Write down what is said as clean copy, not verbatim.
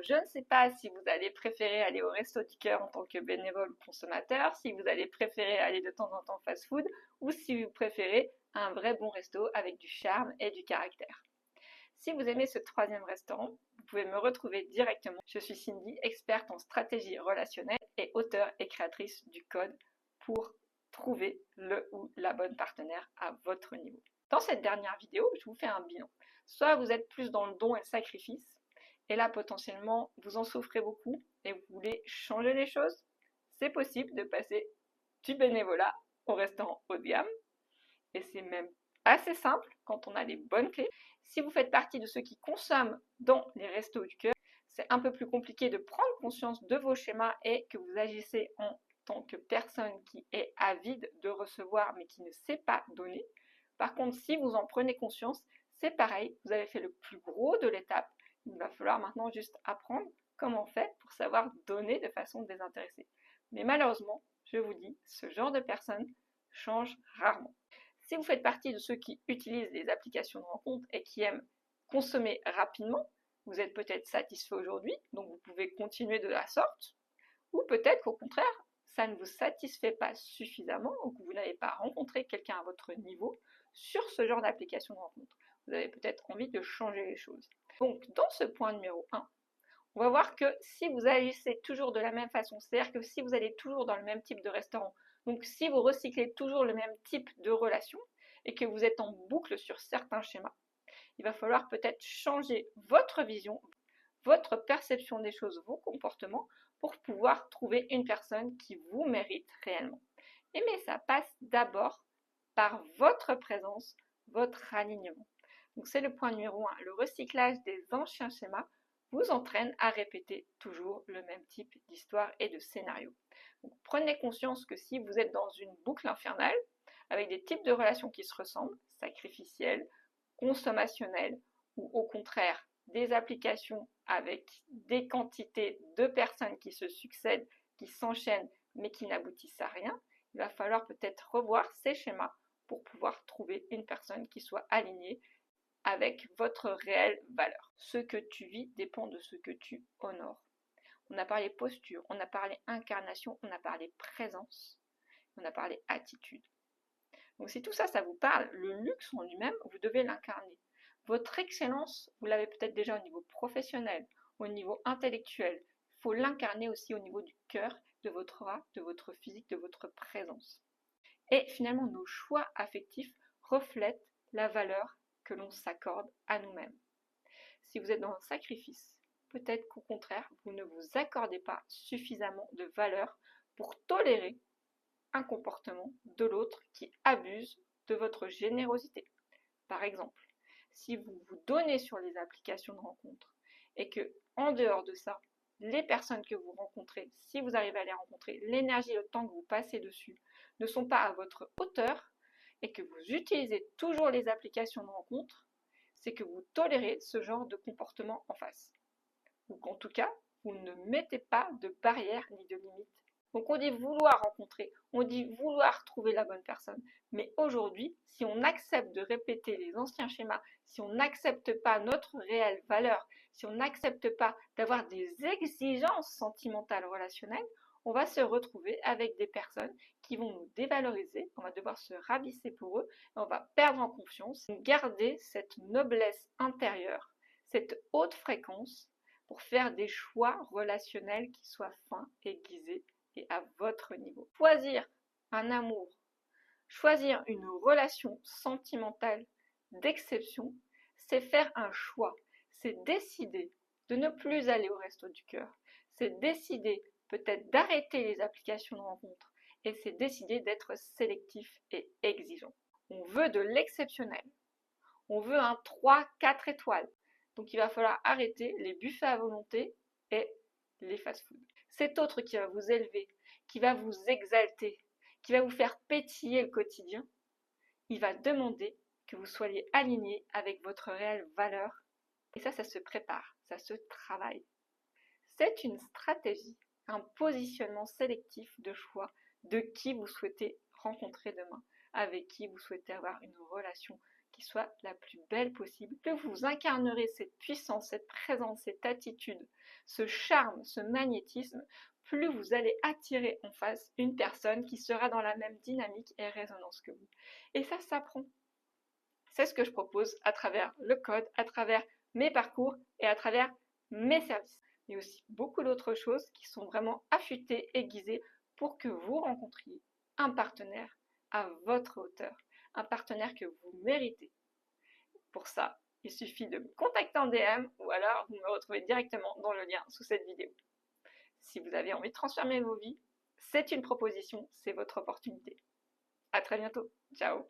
je ne sais pas si vous allez préférer aller au Resto du Cœur en tant que bénévole ou consommateur, si vous allez préférer aller de temps en temps fast-food, ou si vous préférez un vrai bon resto avec du charme et du caractère. Si vous aimez ce troisième restaurant, vous pouvez me retrouver directement. Je suis Cindy, experte en stratégie relationnelle et auteure et créatrice du code pour trouver le ou la bonne partenaire à votre niveau. Dans cette dernière vidéo, je vous fais un bilan. Soit vous êtes plus dans le don et le sacrifice, et là potentiellement vous en souffrez beaucoup et vous voulez changer les choses. C'est possible de passer du bénévolat au restaurant haut de gamme, et c'est même assez simple quand on a les bonnes clés. Si vous faites partie de ceux qui consomment dans les restos du cœur, c'est un peu plus compliqué de prendre conscience de vos schémas et que vous agissez en tant que personne qui est avide de recevoir mais qui ne sait pas donner. Par contre, si vous en prenez conscience, c'est pareil, vous avez fait le plus gros de l'étape. Il va falloir maintenant juste apprendre comment on fait pour savoir donner de façon désintéressée. Mais malheureusement, je vous dis, ce genre de personnes change rarement. Si vous faites partie de ceux qui utilisent les applications de rencontre et qui aiment consommer rapidement, vous êtes peut-être satisfait aujourd'hui, donc vous pouvez continuer de la sorte, ou peut-être qu'au contraire, ça ne vous satisfait pas suffisamment ou que vous n'avez pas rencontré quelqu'un à votre niveau sur ce genre d'application de rencontre. Vous avez peut-être envie de changer les choses. Donc, dans ce point numéro 1, on va voir que si vous agissez toujours de la même façon, c'est-à-dire que si vous allez toujours dans le même type de restaurant, donc si vous recyclez toujours le même type de relation et que vous êtes en boucle sur certains schémas, il va falloir peut-être changer votre vision, votre perception des choses, vos comportements pour pouvoir trouver une personne qui vous mérite réellement. Mais ça passe d'abord par votre présence, votre alignement. Donc c'est le point numéro 1. Le recyclage des anciens schémas vous entraîne à répéter toujours le même type d'histoire et de scénario. Donc prenez conscience que si vous êtes dans une boucle infernale, avec des types de relations qui se ressemblent, sacrificielles, consommationnelles, ou au contraire des applications avec des quantités de personnes qui se succèdent, qui s'enchaînent, mais qui n'aboutissent à rien, il va falloir peut-être revoir ces schémas pour pouvoir trouver une personne qui soit alignée avec votre réelle valeur. Ce que tu vis dépend de ce que tu honores. On a parlé posture, on a parlé incarnation, on a parlé présence, on a parlé attitude. Donc si tout ça, ça vous parle, le luxe en lui-même, vous devez l'incarner. Votre excellence, vous l'avez peut-être déjà au niveau professionnel, au niveau intellectuel. Il faut l'incarner aussi au niveau du cœur, de votre aura, de votre physique, de votre présence. Et finalement, nos choix affectifs reflètent la valeur que l'on s'accorde à nous-mêmes. Si vous êtes dans un sacrifice, peut-être qu'au contraire, vous ne vous accordez pas suffisamment de valeur pour tolérer un comportement de l'autre qui abuse de votre générosité. Par exemple, si vous vous donnez sur les applications de rencontre et que, en dehors de ça, les personnes que vous rencontrez, si vous arrivez à les rencontrer, l'énergie et le temps que vous passez dessus ne sont pas à votre hauteur et que vous utilisez toujours les applications de rencontre, c'est que vous tolérez ce genre de comportement en face. Ou qu'en tout cas, vous ne mettez pas de barrières ni de limites. Donc on dit vouloir rencontrer, on dit vouloir trouver la bonne personne. Mais aujourd'hui, si on accepte de répéter les anciens schémas, si on n'accepte pas notre réelle valeur, si on n'accepte pas d'avoir des exigences sentimentales relationnelles, on va se retrouver avec des personnes qui vont nous dévaloriser, on va devoir se rabaisser pour eux, et on va perdre en confiance, garder cette noblesse intérieure, cette haute fréquence pour faire des choix relationnels qui soient fins, aiguisés et à votre niveau. Choisir un amour, choisir une relation sentimentale d'exception, c'est faire un choix, c'est décider de ne plus aller au resto du cœur, c'est décider peut-être d'arrêter les applications de rencontre et c'est décider d'être sélectif et exigeant. On veut de l'exceptionnel, on veut un 3-4 étoiles, donc il va falloir arrêter les buffets à volonté et les fast-foods. Cet autre qui va vous élever, qui va vous exalter, qui va vous faire pétiller le quotidien, il va demander que vous soyez aligné avec votre réelle valeur. Et ça se prépare, ça se travaille. C'est une stratégie, un positionnement sélectif de choix de qui vous souhaitez rencontrer demain, avec qui vous souhaitez avoir une relation qui soit la plus belle possible. Plus vous incarnerez cette puissance, cette présence, cette attitude, ce charme, ce magnétisme, plus vous allez attirer en face une personne qui sera dans la même dynamique et résonance que vous. Et ça s'apprend. C'est ce que je propose à travers le code, à travers mes parcours et à travers mes services. Mais aussi beaucoup d'autres choses qui sont vraiment affûtées, aiguisées pour que vous rencontriez un partenaire à votre hauteur, un partenaire que vous méritez. Pour ça, il suffit de me contacter en DM ou alors vous me retrouvez directement dans le lien sous cette vidéo. Si vous avez envie de transformer vos vies, c'est une proposition, c'est votre opportunité. À très bientôt. Ciao.